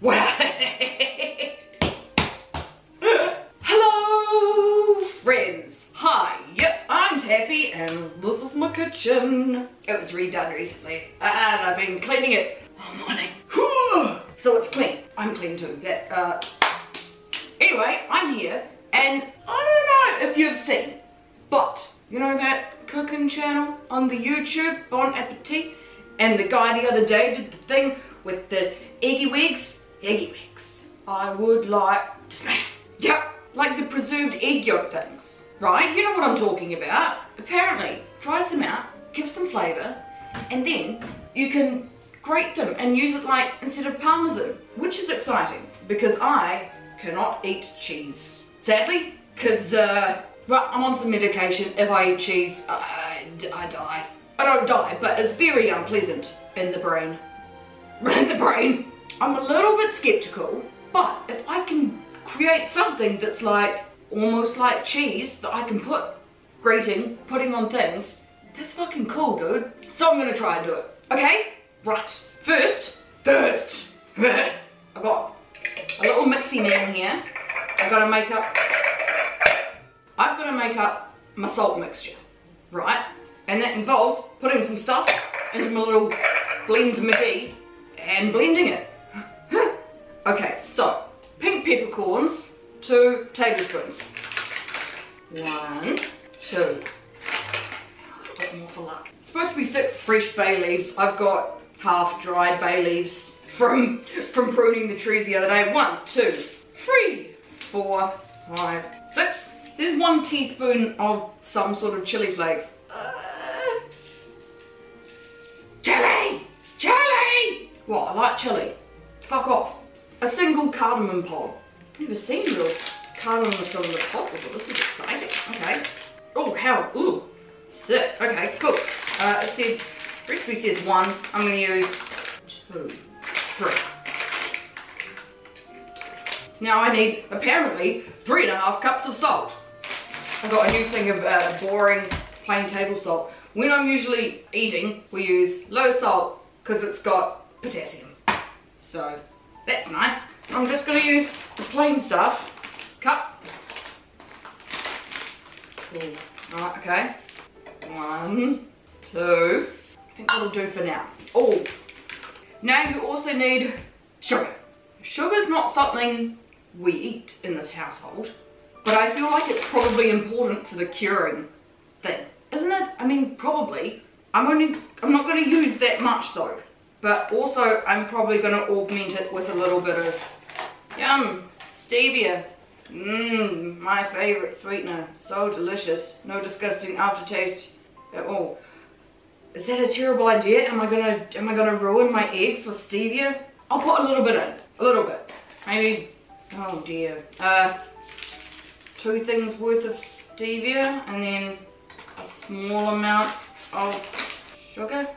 Well, hello friends. Hi, yep, I'm Taffy and this is my kitchen. It was redone recently and I've been cleaning it all morning. So it's clean. I'm clean too. Anyway, I'm here and I don't know if you've seen, but you know that cooking channel on the YouTube, Bon Appétit? And the guy the other day did the thing with the eggy wigs. Eggy wigs. I would like to smash them. Yep, like the preserved egg yolk things. Right, you know what I'm talking about. Apparently, dries them out, gives them flavour, and then you can grate them and use it like instead of parmesan, which is exciting because I cannot eat cheese. Sadly, because well, I'm on some medication. If I eat cheese, I die. I don't die, but it's very unpleasant in the brain. In the brain. I'm a little bit skeptical, but if I can create something that's like, almost like cheese that I can putting on things, that's fucking cool, dude. So I'm gonna try and do it, okay? Right, first, I've got a little mixy man here. I've got to make up my salt mixture, right? And that involves putting some stuff into my little blends McGee and blending it. Okay, so pink peppercorns, 2 tablespoons. 1, 2. A little bit more for luck. It's supposed to be 6 fresh bay leaves. I've got half dried bay leaves from pruning the trees the other day. 1, 2, 3, 4, 5, 6. There's 1 teaspoon of some sort of chili flakes. Chili! Chili! What? I like chili. Fuck off. A single cardamom pod. I've never seen real cardamom still in the pot before. This is exciting. Okay. Oh, how? Ooh. Sick. Okay, cool. It said, recipe says 1. I'm going to use 2, 3. Now I need, apparently, 3.5 cups of salt. I've got a new thing of boring plain table salt. When I'm usually eating, we use low salt because it's got potassium. So that's nice. I'm just going to use the plain stuff. Cup. Cool. Alright, okay. 1, 2. I think that'll do for now. Oh, now you also need sugar. Sugar's not something we eat in this household, but I feel like it's probably important for the curing thing. Isn't it? I mean, probably. I'm not going to use that much though. But also, I'm probably going to augment it with a little bit of, yum, stevia. Mmm, my favourite sweetener. So delicious. No disgusting aftertaste at all. Is that a terrible idea? Am I gonna ruin my eggs with stevia? I'll put a little bit in. A little bit. Maybe, oh dear. 2 things worth of stevia and then a small amount of sugar.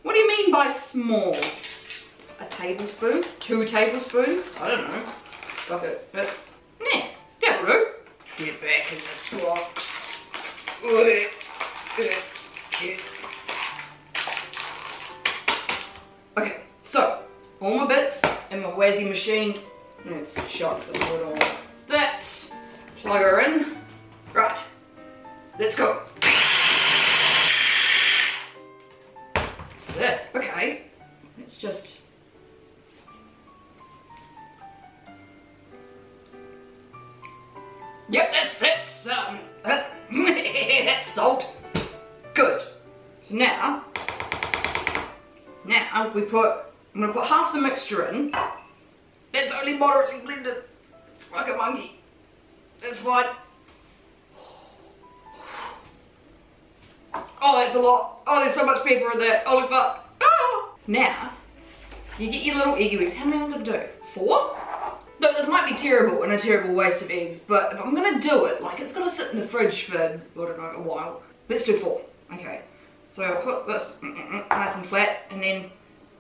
What do you mean by small? A tablespoon? 2 tablespoons? I don't know. Fuck it. But, yeah, that'll do. Get back in the box. Okay, so, all my bits in my Wazzy machine. Let's chuck the lid on that. Plug her in. Right, let's go. That's it. Okay, let's just. Yep, that's salt. Good. So now I'm gonna put half the mixture in. It's only moderately blended. Like a monkey. That's fine. Oh, that's a lot. Oh, there's so much pepper in there. Holy fuck. Ah. Now, you get your little eggy wigs. How many am I gonna do? 4? Look, this might be terrible and a terrible waste of eggs, but if I'm gonna do it, like it's gonna sit in the fridge for, I don't know, a while. Let's do 4. Okay. So I'll put this nice and flat, and then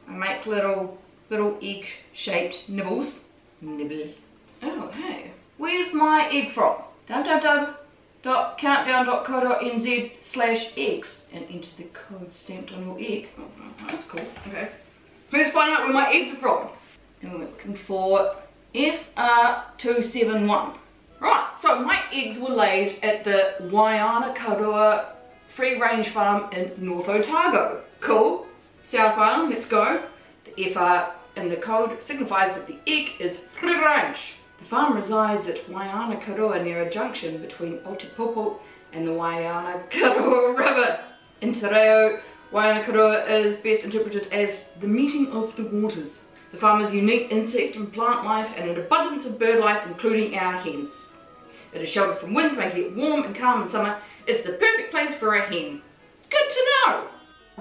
I make little egg-shaped nibbles. Nibble. Oh, hey. Where's my egg from? www.countdown.co.nz/eggs and enter the code stamped on your egg. Oh, that's cool. Okay. Let's find out where my eggs are from. And we're looking for FR271. Right, so my eggs were laid at the Waianakarua free range farm in North Otago. Cool. South Island, let's go. The FR in the code signifies that the egg is free range. The farm resides at Waianakarua near a junction between Otepopo and the Waianakarua River. In Te Reo, Waianakarua is best interpreted as the meeting of the waters. The farm has unique insect and plant life and an abundance of bird life, including our hens. It is sheltered from winds, making it warm and calm in summer. It's the perfect place for a hen. Good to know!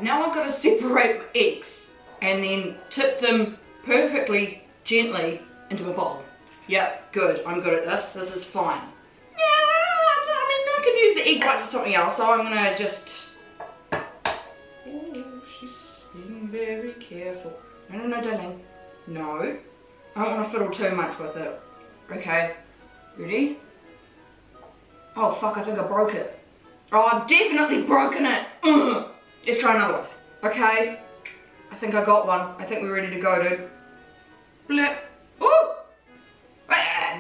Now I've got to separate my eggs and then tip them perfectly gently into my bowl. Yep, good. I'm good at this. This is fine. Yeah, I mean, I can use the egg white for something else, so I'm going to just... Oh, she's being very careful. No, darling. No. I don't want to fiddle too much with it. Okay. Ready? Oh, fuck, I think I broke it. Oh, I've definitely broken it. Ugh. Let's try another one. Okay. I think I got one. I think we're ready to go, dude. Blip. Ooh!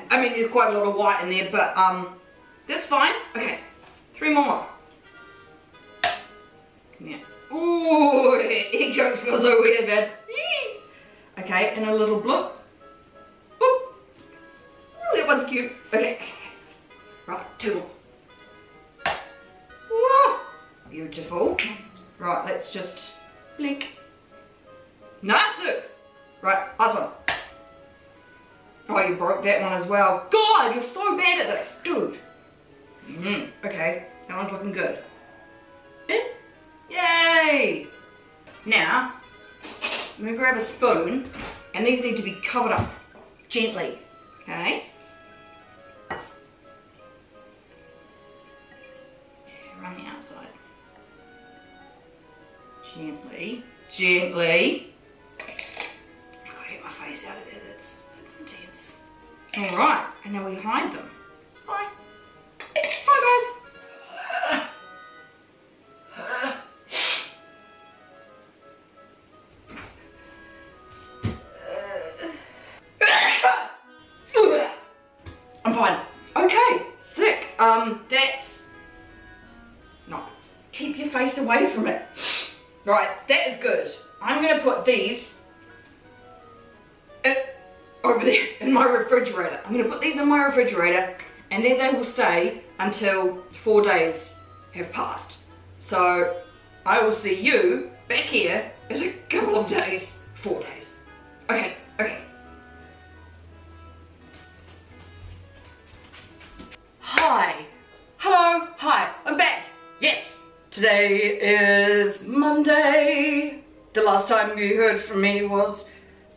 I mean, there's quite a lot of white in there, but, that's fine. Okay. 3 more. Come here. Ooh, egg yolks feel so weird, man. Okay, and a little bloop. Boop. Oh, that one's cute. Okay. Right, 2 more. Whoa. Beautiful. Right, let's just blink. Nice. Right, last one. Oh, you broke that one as well. God, you're so bad at this, dude. Okay, that one's looking good. In. Yay! Now, I'm going to grab a spoon, and these need to be covered up gently, okay? Yeah, around the outside. Gently, gently. I've got to get my face out of there, that's intense. Alright, and now we hide them. Bye. Bye, guys. I'm fine. Okay, sick. That's... No. Keep your face away from it. Right, that is good. I'm going to put these over there in my refrigerator. I'm going to put these in my refrigerator and then they will stay until 4 days have passed. So I will see you back here in a couple of days. 4 days. Okay, okay. Hi. Hello. Hi. I'm back. Yes. Today is Monday. The last time you heard from me was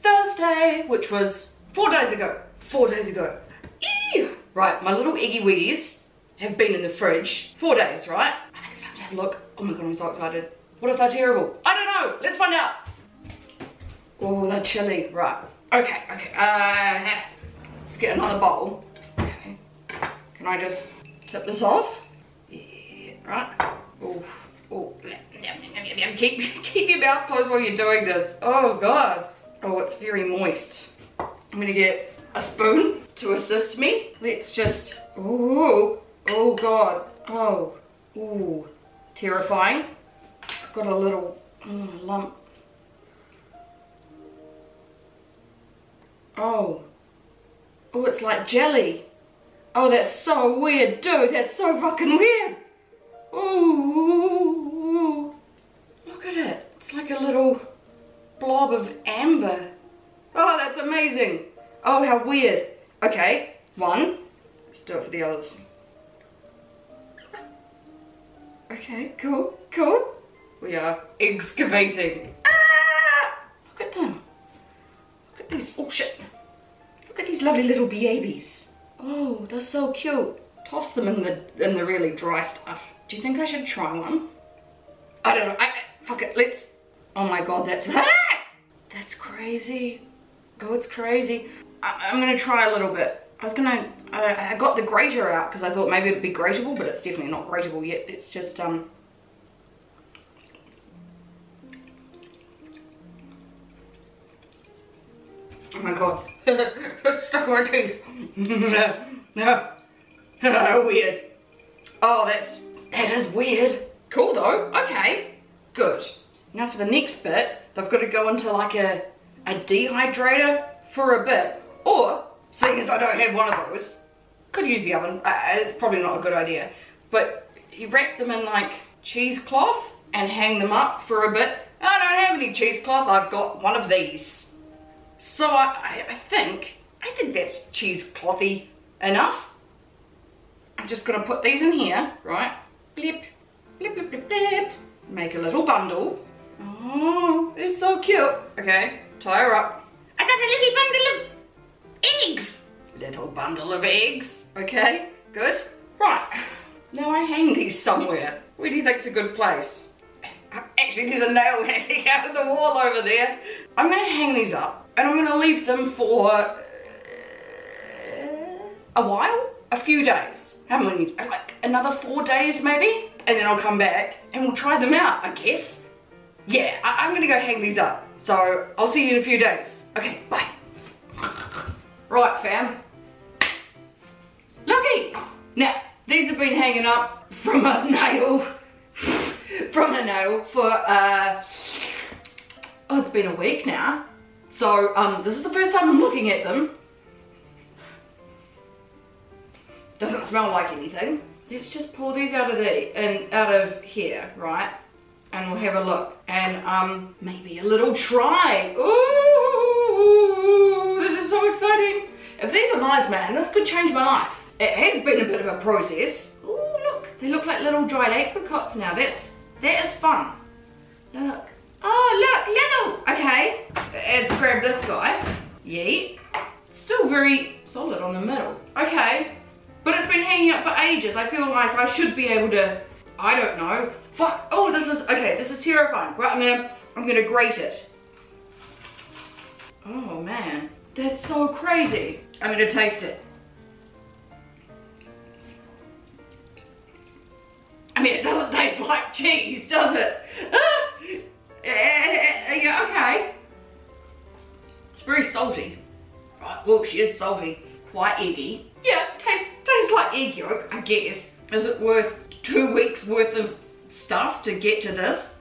Thursday, which was 4 days ago. 4 days ago. Ew. Right, my little eggy wiggies have been in the fridge 4 days, right? I think it's time to have a look. Oh my god, I'm so excited. What if they're terrible? I don't know. Let's find out. Oh, they're chilly. Right. Okay, okay. Let's get another bowl. Okay. Can I just tip this off? Yeah, right. Oh, oh. Keep your mouth closed while you're doing this. Oh god. Oh, it's very moist. I'm gonna get a spoon to assist me. Let's just, oh god. Oh, ooh, terrifying. I've got a little lump. Oh, it's like jelly. Oh, that's so weird, dude. That's so fucking weird. Ooh, look at it. It's like a little blob of amber. Oh, that's amazing. Oh, how weird. Okay, one. Let's do it for the others. Okay, cool, cool. We are excavating. Ah! Look at them. Look at these. Oh shit. Look at these lovely little babies. Oh, they're so cute. Toss them in the really dry stuff. Do you think I should try one? I don't know. Fuck it. Let's. Oh my god, that's that's crazy. Oh, it's crazy. I'm gonna try a little bit. I got the grater out because I thought maybe it'd be grateable, but it's definitely not grateable yet. It's just Oh my god. It's stuck in my teeth. Weird. Oh, that is weird. Cool though. Okay. Good. Now for the next bit, they've got to go into like a dehydrator for a bit. Or, seeing as I don't have one of those, could use the oven. It's probably not a good idea. But you wrap them in like cheesecloth and hang them up for a bit. I don't have any cheesecloth. I've got one of these. So I think that's cheeseclothy enough. I'm just gonna put these in here, right? Blip, blip, blip, blip, blip. Make a little bundle. Oh, they're so cute. Okay, tie her up. I got a little bundle of eggs. Little bundle of eggs. Okay, good. Right, now I hang these somewhere. Where do you think's a good place? Actually, there's a nail hanging out of the wall over there. I'm gonna hang these up and I'm gonna leave them for a while, a few days. How many? Like another 4 days maybe? And then I'll come back and we'll try them out, I guess. Yeah, I'm gonna go hang these up. So I'll see you in a few days. Okay, bye. Right, fam. Looky! Now, these have been hanging up from a nail. From a nail for, oh, it's been a week now. So, this is the first time I'm looking at them. Doesn't smell like anything. Let's just pull these out of here, right? And we'll have a look. And, maybe a little try. Ooh, this is so exciting. If these are nice, man, this could change my life. It has been a bit of a process. Ooh, look. They look like little dried apricots now. That is fun. Look. Oh, look, little. Okay, let's grab this guy. Yeet. Still very solid on the middle. Okay, but it's been hanging up for ages. I feel like I should be able to, I don't know. Fuck. Oh, this is terrifying. Right, I'm gonna grate it. Oh man, that's so crazy. I'm gonna taste it. I mean, it doesn't taste like cheese, does it? Yeah, okay. It's very salty. Right, well, she is salty. Quite eggy. Yeah, tastes like egg yolk, I guess. Is it worth 2 weeks worth of stuff to get to this?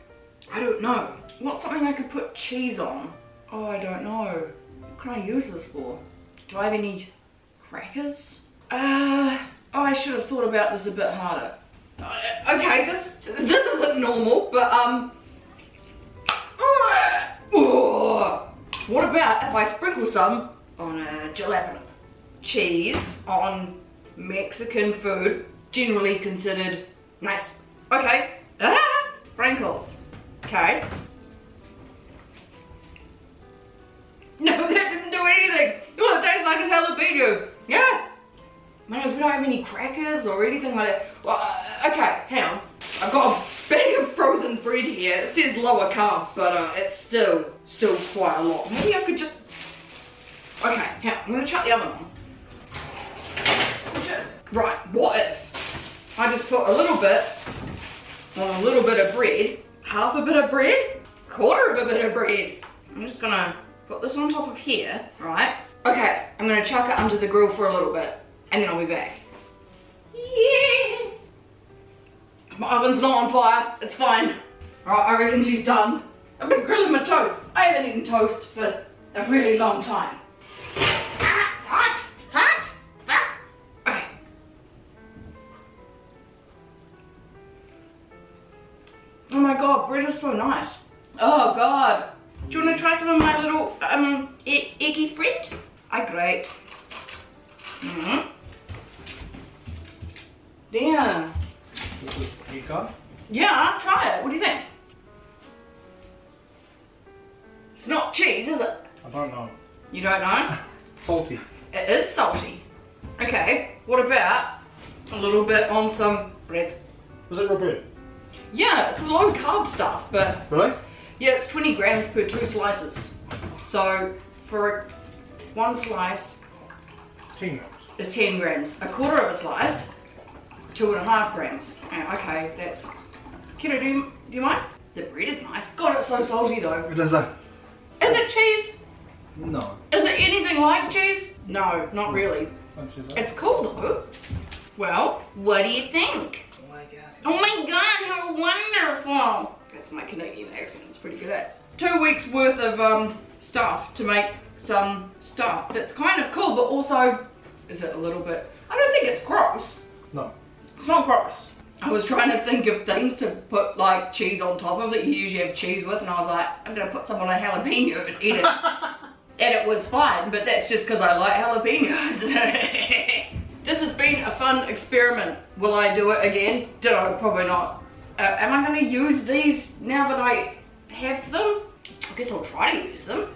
I don't know. What's something I could put cheese on? Oh, I don't know. What can I use this for? Do I have any crackers? Oh, I should have thought about this a bit harder. Okay, this isn't normal, but what about if I sprinkle some on a jalapeno? Cheese on Mexican food, generally considered nice. Okay, sprinkles. Okay. No, that didn't do anything. Well, it tastes like a jalapeno. Yeah. Man, we don't have any crackers or anything like that. Well, okay, hang on. I've got a bag of frozen bread here. It says lower carb, but it's still quite a lot. Maybe I could just. Okay, hang on. I'm gonna shut the oven on. Right, what if I just put a little bit on a little bit of bread, half a bit of bread, quarter of a bit of bread. I'm just gonna put this on top of here, right? Okay, I'm gonna chuck it under the grill for a little bit, and then I'll be back. Yeah. My oven's not on fire, it's fine. Alright, I reckon she's done. I've been grilling my toast. I haven't eaten toast for a really long time. Ah, it's hot, hot. Okay. Oh my god, bread is so nice. Oh god. Do you want to try some of my little eggy friend? Great. Damn. This is egg. Yeah, try it. What do you think? It's not cheese, is it? I don't know. You don't know? Salty. It is salty. Okay, what about a little bit on some bread? Is it real bread? Yeah, it's low carb stuff, but... Really? Yeah, it's 20 grams per 2 slices. So, for one slice... 10 grams. Is 10 grams. A quarter of a slice, 2.5 grams. Okay, that's... Kiddo, do you mind? The bread is nice. God, it's so salty though. It is a... Is it cheese? No. Is it anything like cheese? No, not really. It's cool though. Well, what do you think? Oh my god. Oh my god, how wonderful! That's my Canadian accent, it's pretty good at. 2 weeks worth of stuff to make some stuff that's kind of cool, but also, is it a little bit, I don't think it's gross. No. It's not gross. I was trying to think of things to put like cheese on top of it. You usually have cheese with, and I was like, I'm gonna put some on a jalapeno and eat it. And it was fine, but that's just because I like jalapenos. This has been a fun experiment. Will I do it again? No, probably not. Am I gonna use these now that I have them? I guess I'll try to use them.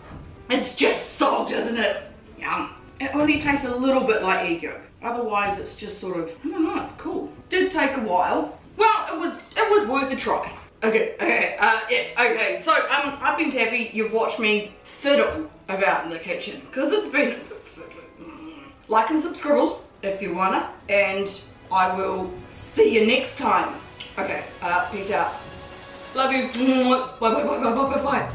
It's just salt, isn't it? Yum. It only tastes a little bit like egg yolk. Otherwise, it's just sort of, I don't know, it's cool. Did take a while. Well, it was worth a try. Okay, okay, so I've been Taffy. You've watched me fiddle about in the kitchen because it's been like and subscribe if you wanna, and I will see you next time. Okay, peace out. Love you. Bye bye bye bye bye bye bye.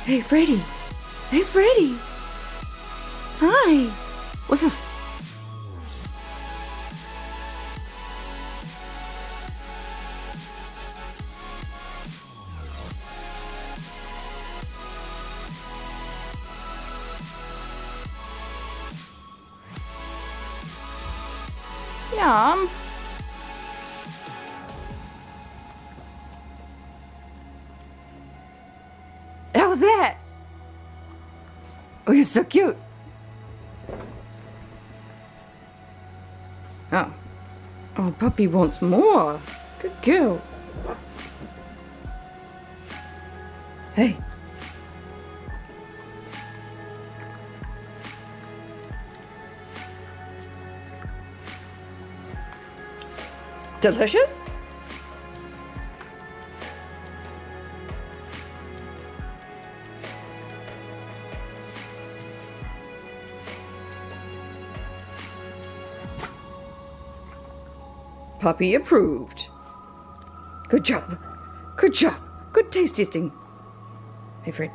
Hey, Freddy. Hey, Freddy. Hi. What's this? Yum. How was that? Oh, you're so cute. Oh. Oh, puppy wants more. Good girl. Hey. Delicious? Puppy approved. Good job. Good job. Good taste testing. Hey, Fred.